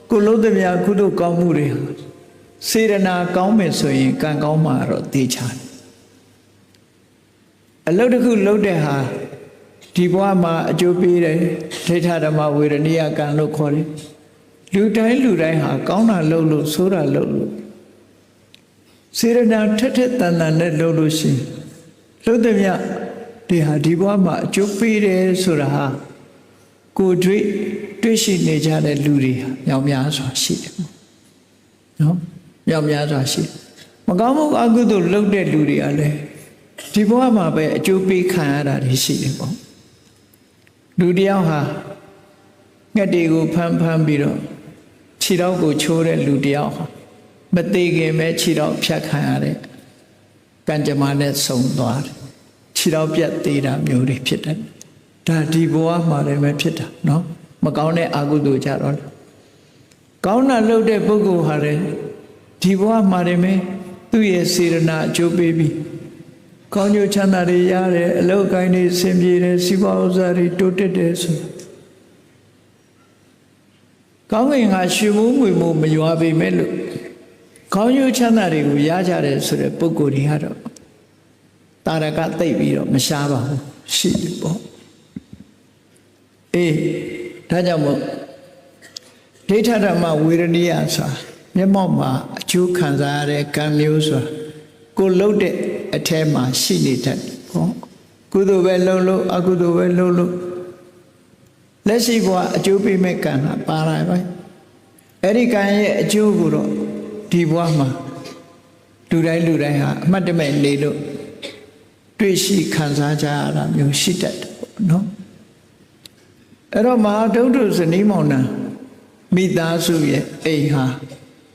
ကိုလုံးသမျှကုသိုလ်ကောင်းမှုတွေစေရနာကောင်းမယ်ဆိုရင်ကံကောင်းမှာတော့သိချတယ်အလုပ်တစ်ခုလုပ်တဲ့ဟာဒီဘဝမှာအကျိုးပေးတယ်ဒိဋ္ဌဓမ္မဝေရဏိယကံလို့ခေါ်တယ်လူတိုင်းဟာကောင်းတာလုပ်လို့ဆိုးတာလုပ်လို့စေရနာထက်ထက်တန်တန်နဲ့လုပ်လို့ရှိရင်လုပ်သမျှဒီဟာဒီဘဝမှာအကျိုးပေးတယ်ဆိုတာဟာကိုတွေ့ရှိနေကြတဲ့လူတွေမြောက်များစွာရှိတယ်နော်မြောက်များစွာရှိမကောင်းမှုအကုသိုလ်လုပ်တဲ့လူတွေကလည်းဒီဘဝမှာပဲအကျိုးပေးခံရတာတွေရှိတယ်ပေါ့လူတယောက်ဟာငှက်တွေကိုဖမ်းပြီးတော့ခြေထောက်ကိုချိုးတဲ့လူတယောက်ဟာမသေးခင်ပဲခြေထောက်ဖြတ်ခံရတဲ့ကံကြမ္မာနဲ့ဆုံးသွားတယ်ခြေထောက်ပြတ်သေးတာမျိုးတွေဖြစ်တယ်ဒါဒီဘဝမှာလည်းပဲဖြစ်တာနော်မကောင်းတဲ့အကုသိုလ်ကြတော့ကောင်းတာလုပ်တဲ့ပုဂ္ဂိုလ်ဟာလည်းဒီဘဝမှာလည်းပဲသူ့ရဲ့စေရနာအကျိုးပေးပြီးကောင်းကျိုးချမ်းသာတွေရတယ်အလုပ်ကိုင်းတွေဆင်ပြေတယ်စီးပွားဥစ္စာတွေတိုးတက်တယ်ဆိုကောင်းကင်ကရွှေမိုးငွေမိုးမရွာပေမဲ့လို့ကောင်းကျိုးချမ်းသာတွေကိုရကြတယ်ဆိုတဲ့ပုဂ္ဂိုလ်တွေကတော့တာရကသိပ်ပြီးတော့မရှားပါဘူးရှိပြီပေါ့ဒါကြောင့်မို့ဒိဋ္ဌဓမ္မဝေရဏိယဆိုတာမျက်မှောက်မှာအကျိုးခံစားရတဲ့ကံမျိုးဆိုတာကိုလှုပ်တဲ့အထဲမှာရှိနေတတ်ဟောကုသိုလ်ပဲလှုပ်လို့အကုသိုလ်ပဲလှုပ်လို့လက်ရှိဘဝအကျိုးပေးမဲ့ကံဟာပါလာပဲအဲ့ဒီကံရဲ့အကျိုးကိုတော့ဒီဘဝမှာလူတိုင်းဟာအမှတ်တမဲ့နေလို့တွေ့ရှိခံစားကြရတာမျိုးရှိတတ်တယ်ပေါ့နော်အဲ့တော့မဟာဒုဋ္ဌဇနီးမောင်နှံမိသားစုရဲ့အိမ်ဟာ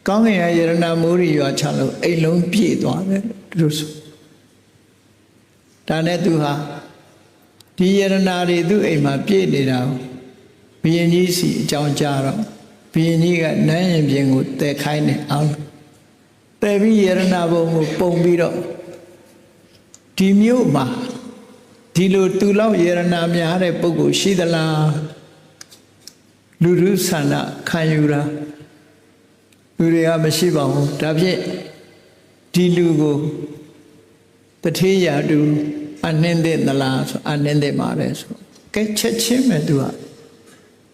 ကောင်းကင်ရဲ့ယရဏမိုးရီရွာချလို့အိမ်လုံးပြည့်သွားတယ်လို့ဆိုဒါနဲ့သူဟာဒီယရဏတွေသူ့အိမ်မှာပြည့်နေတာကိုဘုရင်ကြီးစီအကြောင်းကြားတော့ဘုရင်ကြီးကနန်းရင်ပြင်ကိုတည်ခိုင်းတယ်အောင်တည်ပြီးယရဏဘုံကိုပုံပြီးတော့ဒီမြို့မှာဒီလိုသူလောက်ယရဏများတဲ့ပုဂ္ဂိုလ်ရှိသလားလူထုဆန္ဒခံယူတာလူတွေကမရှိပါဘူးဒါဖြင့်ဒီလူကိုတထေးရာတူအနှင်းတဲ့သလားဆိုအနှင်းတဲ့မှာပဲဆိုကဲချက်ချင်းပဲသူက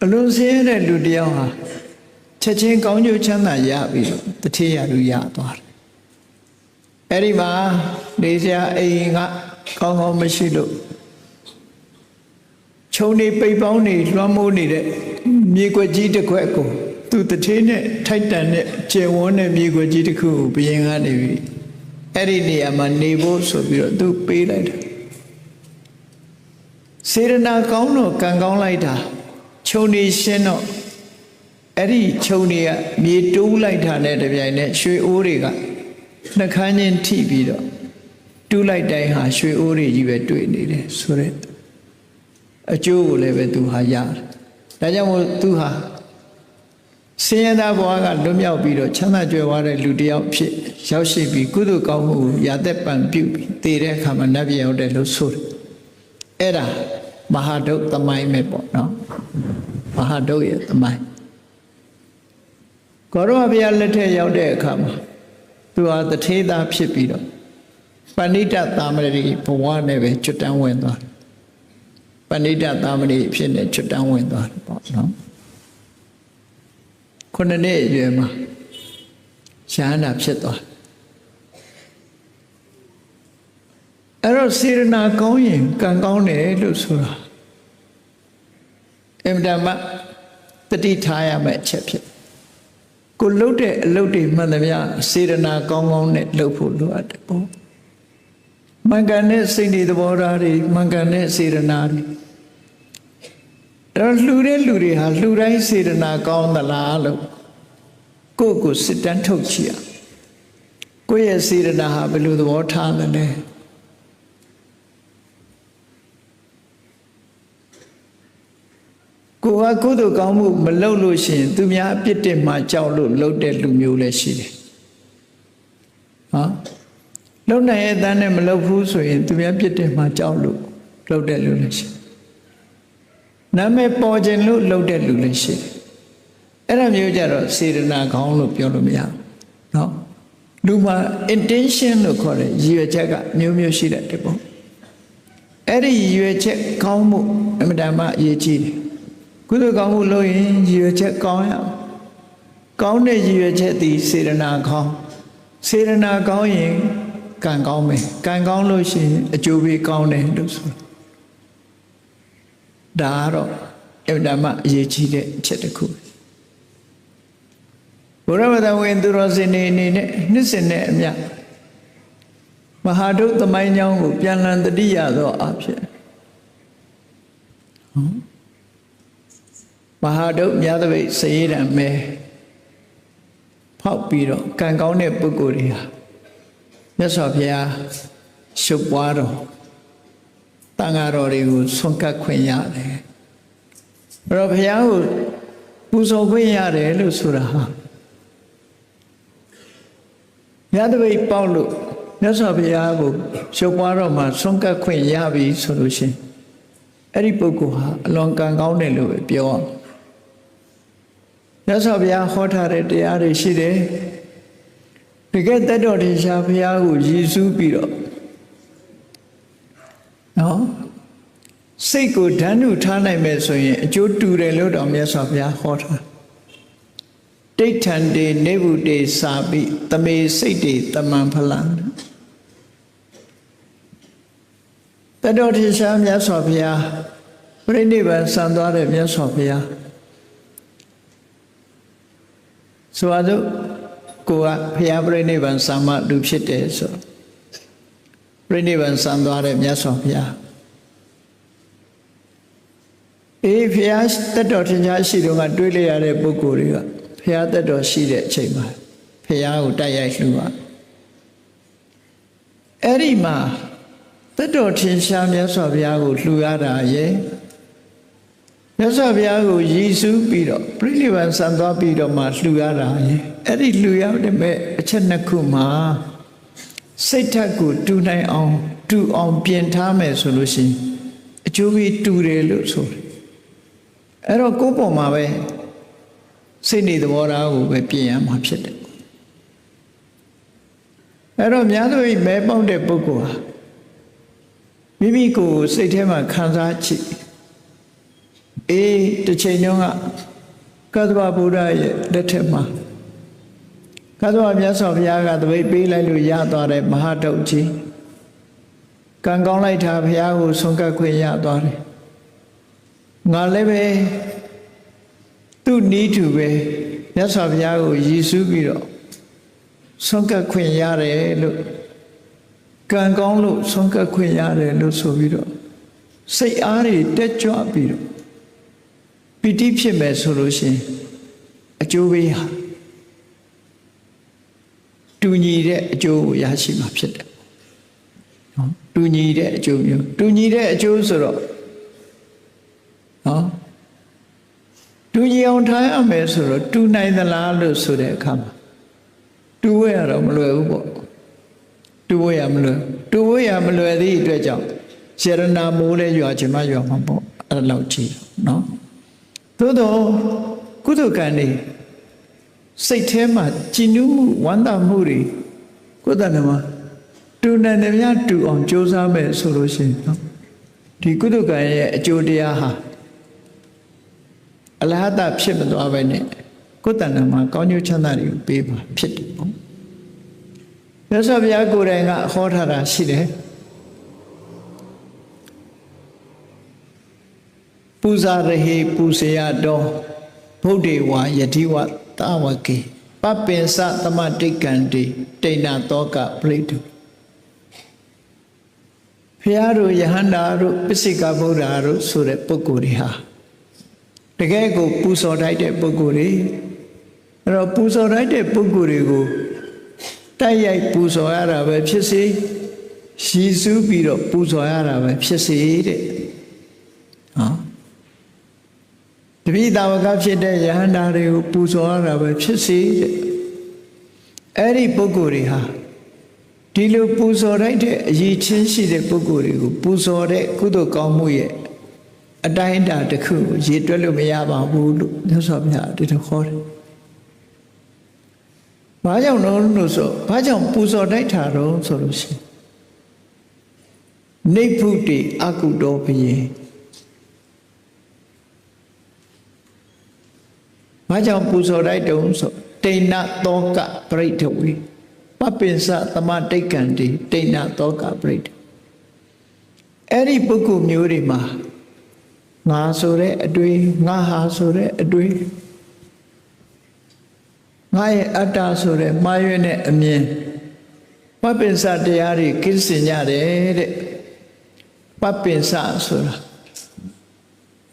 အလုံးစင်းတဲ့လူတယောက်ဟာချက်ချင်းကောင်းကျိုးချမ်းသာရပြီးတော့တထေးရာတူရသွားတယ်အဲ့ဒီမှာနေစရာအိမ်ကကောင်းကောင်းမရှိလို့ခြုံနေပိတ်ပေါင်းနေလွှမ်းမိုးနေတဲ့မြေကွက်ကြီးတစ်ခွက်ကိုသူတထေးနဲ့ထိုက်တန်တဲ့ကျေဝန်းတဲ့မြေကွက်ကြီးတစ်ခုကိုဘုရင်ကနေပြီးအဲ့ဒီနေရာမှာနေဖို့ဆိုပြီးတော့သူပေးလိုက်တယ်စေရနာကောင်းတော့ကံကောင်းလိုက်တာခြုံနေရှင်းတော့အဲ့ဒီခြုံနေကမြေတိုးလိုက်တာနဲ့တပြိုင်နက်ရွှေအိုးတွေကနှခမ်းချင်းထိပြီးတော့တူးလိုက်တိုင်းဟာရွှေအိုးတွေကြီးပဲတွေ့နေတယ်ဆိုတဲ့အကျိုးကိုလည်းပဲသူဟာရတယ်ဒါကြောင့်မို့သူဟာဆင်းရဲသားဘဝကလွတ်မြောက်ပြီးတော့ချမ်းသာကြွယ်ဝတဲ့လူတစ်ယောက်ဖြစ်ရောက်ရှိပြီးကုသိုလ်ကောင်းမှုကိုရသက်ပံပြုပြီးတည်တဲ့အခါမှာနတ်ပြည်ရောက်တယ်လို့ဆိုတယ်အဲ့ဒါမဟာဒုတ်သမိုင်းပဲပေါ့နော်မဟာဒုတ်ရဲ့သမိုင်းဂေါရဝဘုရားလက်ထက်ရောက်တဲ့အခါမှာသူဟာတထေးသားဖြစ်ပြီးတော့ပဏိတသာမဏေဘဝနဲ့ပဲကျွတ်တန်းဝင်သွားတယ်ပဏိတသာမဏေဖြစ်နေကျွတ်တန်းဝင်သွားတယ်ပေါ့နော်ခုနှစ်အရွယ်မှာရှားနာဖြစ်သွားအဲ့တော့စေရနာကောင်းရင်ကံကောင်းတယ်လို့ဆိုတာအမှန်တမ်းတတိထားရမယ့်အချက်ဖြစ်ကိုလှုပ်တဲ့အလုပ်တွေမှန်သမျှစေရနာကောင်းကောင်းနဲ့လှုပ်ဖို့လိုအပ်တယ်ပေါ့မှန်ကန်တဲ့စိတ်တွေသဘောထားတွေမှန်ကန်တဲ့စေရနာတွေအဲ့လှူတဲ့လူတွေဟာလှူတိုင်းစေရနာကောင်းသလားလို့ကိုယ့်ကိုစစ်တမ်းထုတ်ကြည့်ရကိုယ့်ရဲ့စေရနာဟာဘယ်လိုသဘောထားလဲကိုယ်ကကုသိုလ်ကောင်းမှုမလုပ်လို့ရှိရင်သူများအပြစ်တင်မှကြောက်လို့လုပ်တဲ့လူမျိုးလည်းရှိတယ်ဟောလုံနိုင်ရဲ့အတန်းနဲ့မလုပ်ဘူးဆိုရင်သူများပြစ်တင်မှကြောက်လို့လုပ်တဲ့လူလည်းရှိနာမည်ပေါ်ခြင်းလို့လုပ်တဲ့လူလည်းရှိတယ် အဲ့ဒါမျိုးကြတော့စေတနာကောင်းလို့ပြောလို့မရဘူးเนาะလူမှာ intention လို့ခေါ်တဲ့ရည်ရွယ်ချက်ကမျိုးမျိုးရှိတဲ့တဲ့ပေါ့အဲ့ဒီရည်ရွယ်ချက်ကောင်းမှုအမှန်တမ်းအရေးကြီးတယ်ကုသိုလ်ကောင်းမှုလုပ်ရင်ရည်ရွယ်ချက်ကောင်းရအောင်ကောင်းတဲ့ရည်ရွယ်ချက်သည်စေတနာကောင်းစေတနာကောင်းရင်ကံကောင်းမယ်ကံကောင်းလို့ရှိရင်အကျိုးပေးကောင်းတယ်လို့ဆိုတာဒါကတော့အမှန်တမ်းအရေးကြီးတဲ့အချက်တစ်ခုဘုရားဝတ္တဝင်သူတော်စင်နေအနေနဲ့နှစ်စဉ်နဲ့အမျှမဟာဒုသမိုင်းကြောင်းကိုပြန်လည်တတိယသောအဖြစ်မဟာဒုမြတ်သပိတ်စရေတံမဲဖောက်ပြီးတော့ကံကောင်းတဲ့ပုဂ္ဂိုလ်တွေဟာမြတ်စွာဘုရားရှုပ်ပွားတော်တန်ဃာတော်တွေကိုဆွန့်ကပ်ခွင့်ရတယ်အဲ့တော့ဘုရားကိုပူဇော်ခွင့်ရတယ်လို့ဆိုတာဟာမြတ်သပိတ်ပေါက်လို့မြတ်စွာဘုရားကိုရှုပ်ပွားတော်မှာဆွန့်ကပ်ခွင့်ရပြီဆိုလို့ရှိရင်အဲ့ဒီပုဂ္ဂိုလ်ဟာအလွန်ကံကောင်းတယ်လို့ပဲပြောအောင်မြတ်စွာဘုရားဟောထားတဲ့တရားတွေရှိတယ်တကယ်တတ်တော်တင်ရှားဘုရားကိုရည်စူးပြီးတော့နော်စိတ်ကိုဓာတ်နုထားနိုင်မယ်ဆိုရင်အကျိုးတူတယ်လို့တော်မြတ်စွာဘုရားဟောထားဒိဋ္ဌံတေနေဗုတေစာပိတမေစိတ်တေတမံဖလံတတ်တော်တင်ရှားမြတ်စွာဘုရားပြိဋိဘံဆံသွားတဲ့မြတ်စွာဘုရားဆိုတော့ကိုကဘုရားပြိဋိဘံဆံမလူဖြစ်တယ်ဆိုပြိဋိဘံဆံသွားတဲ့မြတ်စွာဘုရားဘုရားတတ်တော်ထင်ရှားရှိတော့ကတွေးလိုက်ရတဲ့ပုဂ္ဂိုလ်တွေကဘုရားတတ်တော်ရှိတဲ့အချိန်မှာဘုရားကိုတိုက်ရိုက်လှူပါအဲ့ဒီမှာတတ်တော်ထင်ရှားမြတ်စွာဘုရားကိုလှူရတာရဲ့မြတ်စွာဘုရားကိုရည်စူးပြီးတော့ပြိဋိဘံဆံသွားပြီးတော့မှလှူရတာရဲ့အဲ့ဒီလှူရတဲ့မဲ့အချက်နှစ်ခုမှာစိတ်ဓာတ်ကိုတူနိုင်အောင်တူအောင်ပြင်ထားမယ်ဆိုလို့ရှိရင်အကျိုးပေးတူတယ်လို့ဆိုတယ်အဲ့တော့ကိုယ်ပေါ်မှာပဲစိတ်နေသဘောထားကိုပဲပြင်ရမှာဖြစ်တယ်အဲ့တော့များသောမဲပေါက်တဲ့ပုဂ္ဂိုလ်ဟာမိမိကိုယ်စိတ်ထဲမှာခံစားကြည့်တစ်ချိန်တုန်းကကသဗ္ဗဗုဒ္ဓရဲ့လက်ထက်မှာကသဗ္ဗမြတ်စွာဘုရားကတပိတ်ပေးလိုက်လို့ရသွားတဲ့မဟာတုတ်ကြီးကံကောင်းလိုက်တာဘုရားကိုဆွန့်ကပ်ခွင့်ရသွားတယ်ငါလည်းပဲသူ့နီးတူပဲမြတ်စွာဘုရားကိုရည်စူးပြီးတော့ဆွန့်ကပ်ခွင့်ရတယ်လို့ကံကောင်းလို့ဆွန့်ကပ်ခွင့်ရတယ်လို့ဆိုပြီးတော့စိတ်အားတွေတက်ကြွပြီးတော့ပီတိဖြစ်မယ်ဆိုလို့ရှိရင်အကျိုးပေးဟာတူညီတဲ့အကျိုးကိုရရှိမှာဖြစ်တယ်နော်တူညီတဲ့အကျိုးမျိုးတူညီတဲ့အကျိုးဆိုတော့နော်တူညီအောင်ထားရမယ်ဆိုတော့တူနိုင်သလားလို့ဆိုတဲ့အခါမှာတူဝဲရတော့မလွယ်ဘူးပေါ့တူဝဲရမလွယ်တူဝဲရမလွယ်သည့်အတွက်ကြောင့်စေရနာမိုးလဲရွာချင်မှရွာမှာပေါ့အဲ့လောက်ကြည့်နော်သို့တော့ကုသိုလ်ကံတွေစိတ်ထဲမှာကြည်နူးမှုဝမ်းသာမှုတွေကိုယ်တဏ္ဍာမှာတူနိုင်တယ်များတူအောင်ကြိုးစားမယ်ဆိုလို့ရှိရင်နော်ဒီကုသိုလ်ကံရဲ့အကျိုးတရားဟာအလဟတဖြစ်မသွားပဲနဲ့ကိုယ်တဏ္ဍာမှာကောင်းကျိုးချမ်းသာတွေကိုပေးပါဖြစ်တယ်ပေါ့မြတ်စွာဘုရားကိုယ်တိုင်ကဟောထားတာရှိတယ်ပူဇာရဟေပူဇေယတော်ဗုဒ္ဓေဝါယတိဝတဝကေပပင်စသမတိကံတိတိဏတောကပရိတုဘုရားတို့ယဟန္တာတို့ပစ္စိကဗုဒ္ဓတို့ဆိုတဲ့ပုဂ္ဂိုလ်တွေဟာတကယ်ကိုပူဇော်တိုက်တဲ့ပုဂ္ဂိုလ်တွေအဲ့တော့ပူဇော်တိုက်တဲ့ပုဂ္ဂိုလ်တွေကိုတိုက်ရိုက်ပူဇော်ရတာပဲဖြစ်စေရည်စူးပြီးတော့ပူဇော်ရတာပဲဖြစ်စေတဲ့နော်တပိသာဝကဖြစ်တဲ့ယဟန္တာတွေကိုပူဇော်ရတာပဲဖြစ်စေတဲ့အဲ့ဒီပုဂ္ဂိုလ်တွေဟာဒီလိုပူဇော်လိုက်တဲ့အရေးချင်းရှိတဲ့ပုဂ္ဂိုလ်တွေကိုပူဇော်တဲ့ကုသိုလ်ကောင်းမှုရဲ့ အတိုင်းအတာတစ်ခုရေတွက်လို့မရပါဘူးလို့မြတ်စွာဘုရားဒီလိုခေါ်တယ်။ဘာကြောင့်လို့ဆိုဘာကြောင့်ပူဇော်တိုက်တာတော့ဆိုလို့ရှိရင်နေဖုတိအကုတော်ဘုရင်ဘာကြောင့်ပူဇော်တိုက်တုံးဆိုတိဏသောကပရိဒဝေပပိစသမတိတ်ကံတိတိဏသောကပရိဒအဲ့ဒီပုဂ္ဂိုလ်မျိုးတွေမှာငါဆိုတဲ့အတွေ့ငါဟာဆိုတဲ့အတွေ့ငါရဲ့အတ္တဆိုတဲ့မှားရွံ့တဲ့အမြင်ပပိစတရားတွေကင်းစင်ကြတယ်တဲ့ပပိစဆိုတာ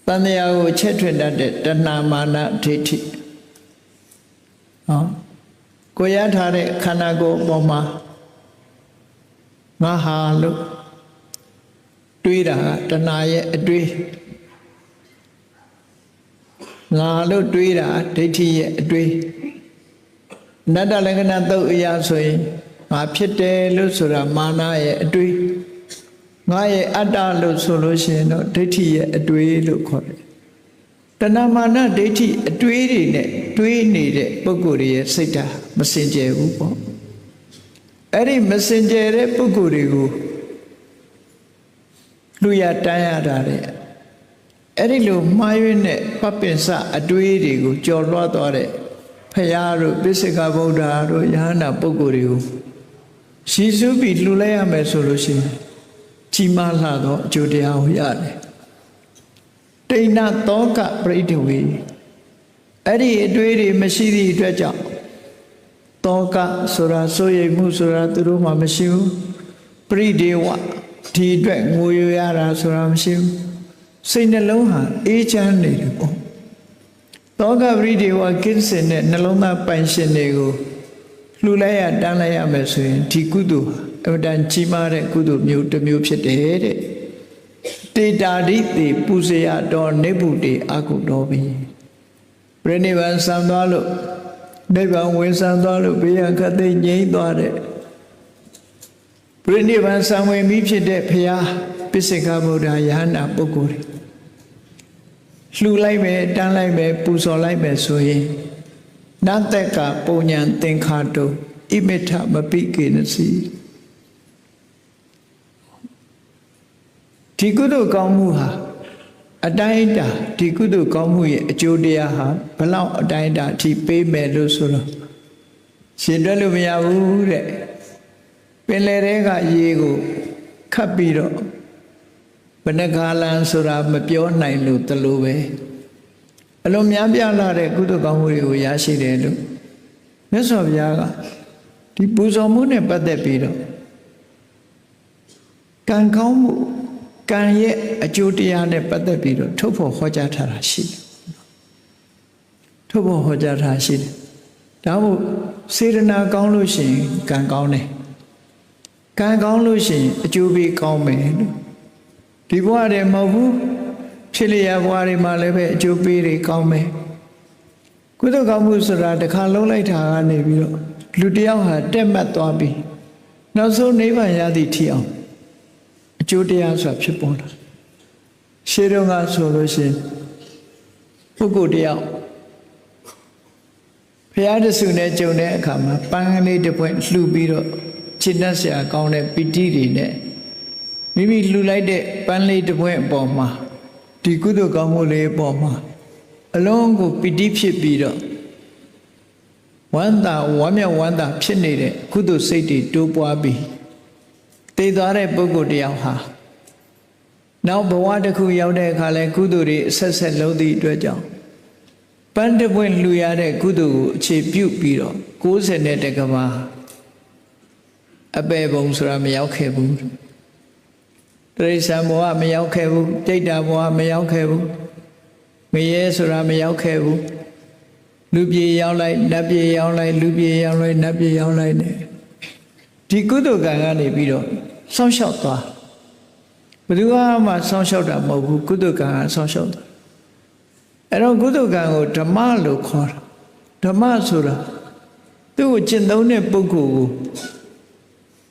တဏှာကိုချက်ထွင်တတ်တဲ့တဏှာမာနဒိဋ္ဌိကိုရထားတဲ့ခန္ဓာကိုယ်အပေါ်မှာငါဟာလို့တွေးတာတဏှာရဲ့အတွေးငါလို့တွေးတာဒိဋ္ဌိရဲ့အတွေးနတ္တလက္ခဏာသုတ်အရာဆိုရင်ငါဖြစ်တယ်လို့ဆိုတာမာနရဲ့အတွေးငါရဲ့အတ္တလို့ဆိုလို့ရှိရင်တော့ဒိဋ္ဌိရဲ့အတွေးလို့ခေါ်တယ်တဏမာနဒိဋ္ဌိအတွေးတွေနဲ့တွေးနေတဲ့ပုဂ္ဂိုလ်ရဲ့စိတ်ဓာတ်မစင်ကြယ်ဘူးပေါ့အဲ့ဒီမစင်ကြယ်တဲ့ပုဂ္ဂိုလ်တွေကိုလူရတန်းရတာတဲ့အဲ့ဒီလိုမှားယွင်းတဲ့ပပိစအတွေးတွေကိုကြော်လွှားသွားတဲ့ဖရာတို့ပိစိကဗုဒ္ဓတို့ယဟန္တာပုဂ္ဂိုလ်တွေကိုရှီးစုပြီးလှူလိုက်ရမယ်ဆိုလို့ရှိရင်ကြီးမားလာတော့အကျိုးတရားကိုရတယ်တိဏသောကပရိဒဝေအဲ့ဒီအတွေးတွေမရှိသည့်အတွက်ကြောင့်သောကဆိုတာစိုးရိမ်မှုဆိုတာသူတို့မှမရှိဘူးပရိဒေဝဒီအတွက်ငိုရရတာဆိုတာမရှိဘူးစိတ်နှလုံးဟာအေးချမ်းနေတယ်ပေါ့သောကပရိဒေဝကင်းစင်တဲ့နှလုံးသားပိုင်ရှင်တွေကိုလှူလိုက်ရတန်းလိုက်ရမယ်ဆိုရင်ဒီကုသိုလ်အမှန်တန်ကြီးမားတဲ့ကုသိုလ်မျိုးတစ်မျိုးဖြစ်တယ်တဲ့တေတာဒိတိပူဇေယတော်နိဗ္ဗုတေအကုတော်ပြီပြိနိဗ္ဗာန်ဆံသွားလို့နိဗ္ဗာန်ဝင်ဆံသွားလို့ဘေးရန်ခတ်သိငြိမ်းသွားတဲ့ပြိနိဗ္ဗာန်ဆံဝင်ပြီးဖြစ်တဲ့ဘုရားပိစိကဗုဒ္ဓယဟန္တာပုဂ္ဂိုလ်တွေလှူလိုက်မယ်တန်းလိုက်မယ်ပူဇော်လိုက်မယ်ဆိုရင်နတ္တကပုံညာသင်္ခါတုဣမိထမပိကေနစီဒီကုသိုလ်ကောင်းမှုဟာအတိုင်းအတာဒီကုသိုလ်ကောင်းမှုရဲ့အကျိုးတရားဟာဘလောက်အတိုင်းအတာအထိပေးမယ်လို့ဆိုတော့ရှင်းတွက်လို့မရဘူးတဲ့ပင်လယ်ထဲကရေကိုခတ်ပြီးတော့ဘယ်နှခါလန်ဆိုတာမပြောနိုင်လို့တလို့ပဲအလုံးများပြားလာတဲ့ကုသိုလ်ကောင်းမှုတွေကိုရရှိတယ်လို့မြတ်စွာဘုရားကဒီပူဇော်မှုနဲ့ပတ်သက်ပြီးတော့ကံကောင်းမှုကံရဲ့အကျိုးတရားနဲ့ပတ်သက်ပြီးတော့ထုတ်ဖော်ဟောကြားထားတာရှိတယ်ထုတ်ဖော်ဟောကြားထားရှိတယ်ဒါမို့စေတနာကောင်းလို့ရှိရင်ကံကောင်းတယ်ကံကောင်းလို့ရှိရင်အကျိုးပေးကောင်းမယ်လို့ဒီဘဝတည်းမဟုတ်ဘူးဖြစ်လျက်ဘဝတွေမှာလည်းပဲအကျိုးပေးတွေကောင်းမယ်ကုသိုလ်ကောင်းမှုဆိုတာတစ်ခါလုံးလိုက်တာကနေပြီးတော့လူတယောက်ဟာတက်မှတ်သွားပြီးနောက်ဆုံးနိဗ္ဗာန်ရသည့်ထိအောင်အကျိုးတရားဆိုတာဖြစ်ပေါ်လာရှေးတုန်းကဆိုလို့ရှိရင်ပုဂ္ဂိုလ်တယောက်ဘုရားတဆူနဲ့ကြုံတဲ့အခါမှာပန်းကလေးတစ်ပွင့်လှူပြီးတော့ခြေနှက်ဆရာကောင်းတဲ့ပီတိတွေနဲ့မိမိလှူလိုက်တဲ့ပန်းလေးတစ်ပွင့်အပေါ်မှာဒီကုသိုလ်ကောင်းမှုလေးအပေါ်မှာအလုံးကိုပီတိဖြစ်ပြီးတော့ဝမ်းသာဝမ်းမြောက်ဝမ်းသာဖြစ်နေတဲ့ကုသိုလ်စိတ်တွေတိုးပွားပြီးတည်သွားတဲ့ပုဂ္ဂိုလ်တယောက်ဟာနောက်ဘဝတစ်ခုရောက်တဲ့အခါလဲကုသိုလ်တွေအဆက်ဆက်လုံးသည့်အတွက်ကြောင့်ပန်းတစ်ပွင့်လှူရတဲ့ကုသိုလ်ကိုအခြေပြုပြီးတော့60နဲ့တကဘာအပေဘုံဆိုတာမရောက်ခဲ့ဘူးတိရစ္ဆာန်ဘဝမရောက်ခဲ့ဘူးဒိဋ္ဌာဘဝမရောက်ခဲ့ဘူးငရဲဆိုတာမရောက်ခဲ့ဘူးလူပြေရောက်လိုက်နတ်ပြေရောက်လိုက်လူပြေရောက်လိုက်နတ်ပြေရောက်လိုက်နဲ့ဒီကုသိုလ်ကံကနေပြီးတော့စောင့်ရှောက်သွားဘယ်သူမှစောင့်ရှောက်တာမဟုတ်ဘူးကုသိုလ်ကံကစောင့်ရှောက်တာအဲ့တော့ကုသိုလ်ကံကိုဓမ္မလို့ခေါ်တာဓမ္မဆိုတာသူ့ကိုကျင့်သုံးတဲ့ပုဂ္ဂိုလ်ကို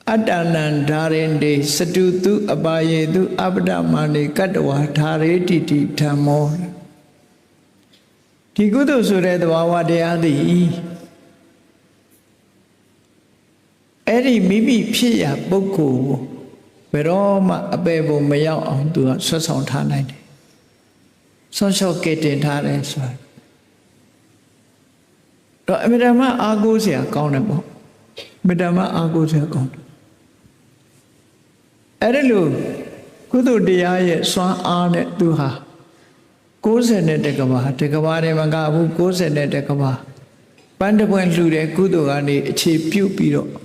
Atanan Darinde Satutu Abayedu Abdamani Katwa Taretiti Tamo Tigudu Sure the Wawa de Adi Eri Mimi Pia Boku Veroma Abebo Maya on to a Sasson Tanai Social Getting Tares. Medama Agosia accountable. Medama Agosia accountable. Erelu Kudu Dia Swan Arne Duha Goes in a Dekava, Tekavare Magabu goes in a Dekava. Pandapuan Lude Kudu Ani Chief Pupiro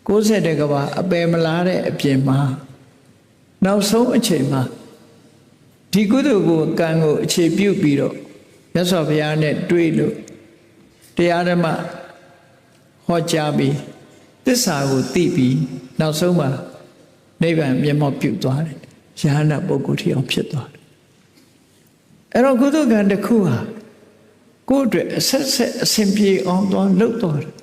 goes a Dekava, a Bemalare, a Piema. Now so a chema. Tigudu Gango Chief Pupiro. Yes of Yanet Duilu. The Adama Hojabi. This I would tipi. Now so much. Never am more putar. Shana Boguti of Pitar. Erogudu Gandakua. Go to simply on looked on.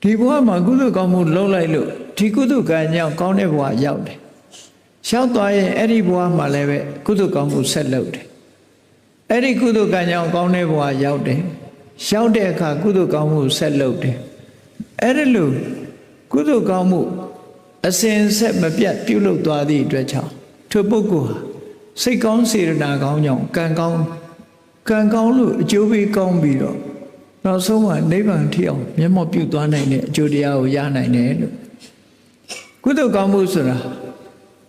Tibuama Gudu Gamu Lola look. Tigudu Ganya Goneva yaud. Shout by Eddie Buama leve, Gudu Gamu said load. Eddie Gudu Ganya Goneva yaude. Shout there, Gudu Gamu said load. Edilu Gudu Gamu. A sin set my piat pulo to the dredger. To Bogu. Say gone see the Nagong, can go look, Joby gone below. Now so one neighbor until Yamo Putuana, Judia, Yana. Gudu Gamusura.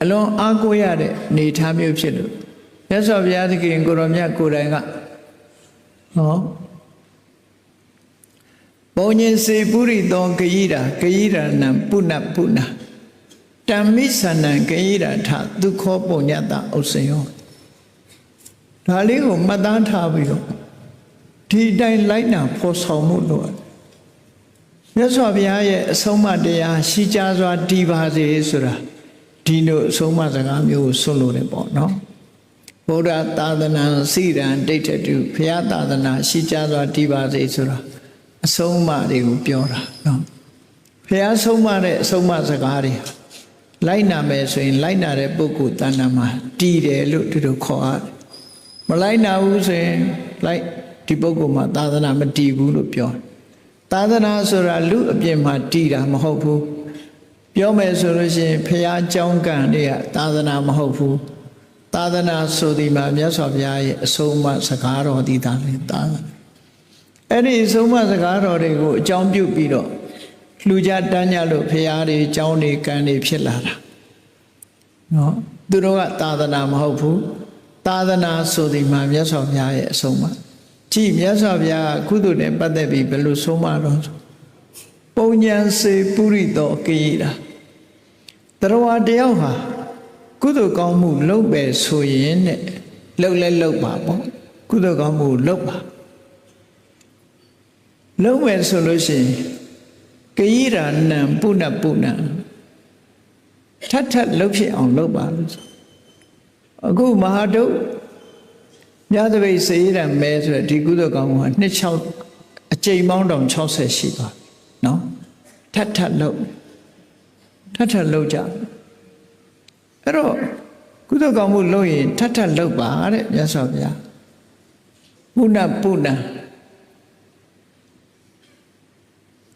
Along Agoyade, need time you chill. Yes, of Yadiki and Goromia Kuranga. Oh. Bonye se Puri don Kaira, Nam Puna. Tamisana Kaira ta to call Bonyata Oseo. Taligo Madan Tabio. Tea dine light now, post home Lord. Yes, of Yaya, Soma dea, Shijazwa Diva de Isura. Dino Soma Zagamio solo report, no? Boda Tadana, Sira and data to Piatadana, Shijazwa Diva de Isura. Soma de Upiora, no? Pia Soma de Soma Zagaria. Laina meso laina re buku tanama tire look to the court. Malaina was like Tibogoma, Tadana Matibu Lupio. Tadana Sura look up in my tira Mahopu. Piome solution, Pia Jongan, Tadana Mahopu. Tadana Sodima, yes of Yai, so much Sakaro di Tadana. Any so much Sakaro they go, John Bupido. Luja Daniel Piari, Johnny Candy Pilara. No, Duroa Tadana Mahopu, Tadana Sodima, yes of Yaya Soma. Chief, yes of Ya, Kudu, but they be below Soma. Ponyan se Purito Kira. Taroa Deoha, Kudu Gamu, Lobe, Suyin, Lole Loba, Kudu Gamu, Loba. Lobe solution. Kaira Nam Puna Tatat Lopi on Lobans. A good Mahado Yadaway Saida Measure Tigudo Gamu, Nichal a J Mount on Chaucer Shiba. No? Tatat Loja. Ero Kudo Gamu Loy, Tatat Loba, yes of ya. Puna.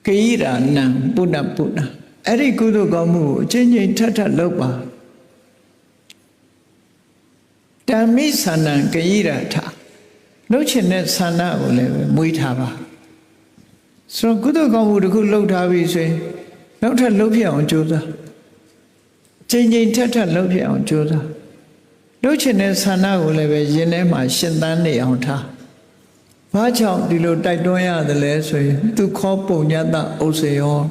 Kaira Nam Puna. Eri Gudu Gamu, changing Tata Loba. Dami Sanan Kaira Ta. No Chinet Sana will live, Muitava. So Gudu Gamu the good low Tavi say, not a Lopia on Joda. Changing Tata Lopia on Joda. No Chinet Sana will live, Yenema Shindani on Ta. Watch out, the little Taidoya the less way to call Ponyata Oseo.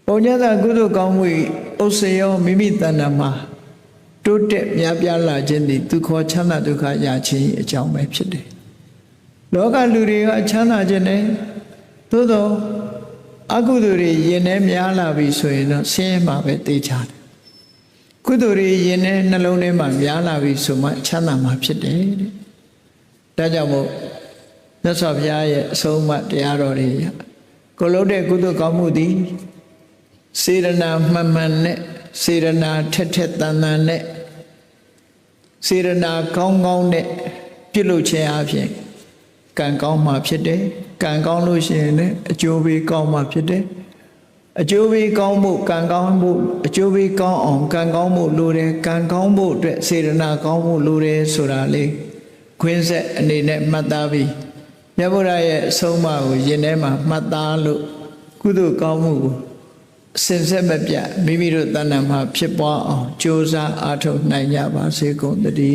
Ponyata Gudu Gamwi, Oseo, Mimitanama. To tip Yabiala Jendi to call Chana Duka Yachi, a child may pity. Loga Luria Chana Jene, Todo Aguduri Yenem Yala Visuino, same of it, they chat. Kuduri Yene Nalone Yala Visuma, Chana Mapchide. Tajamo, that's of Yaya, so much the Arroria. ကိုလုပ်တဲ့ကုသိုလ်ကောင်းမှုသည်စေရနာမှန်မှန်နဲ့စေရနာထက်ထက်တန်တန်နဲ့စေရနာကောင်းကောင်းနဲ့ပြုလုပ်ခြင်းအပြင်ကံကောင်းမှဖြစ်တယ်ကံကောင်းလို့ရှိရင်လည်းအကျိုးပေးကောင်းမှဖြစ်တယ်အကျိုးပေးကောင်းမှုကံကောင်းမှုအကျိုးပေးကောင်းအောင်ကံကောင်းမှုလိုတယ်ကံကောင်းမှုအတွက်စေရနာကောင်းမှုလိုတယ်ဆိုတာလေးခွင်းဆက်အနေနဲ့မှတ်သားပြီးမြတ်ဗုဒ္ဓရဲ့အဆုံးအမကိုယင်ထဲမှာမှတ်သားလို့ကုသိုလ်ကောင်းမှုကိုစင်ဆက်မပြတ်မိမိတို့တဏ္ဍာမှာဖြစ်ပွားအောင်ကြိုးစားအားထုတ်နိုင်ကြပါစေကုန်သတည်း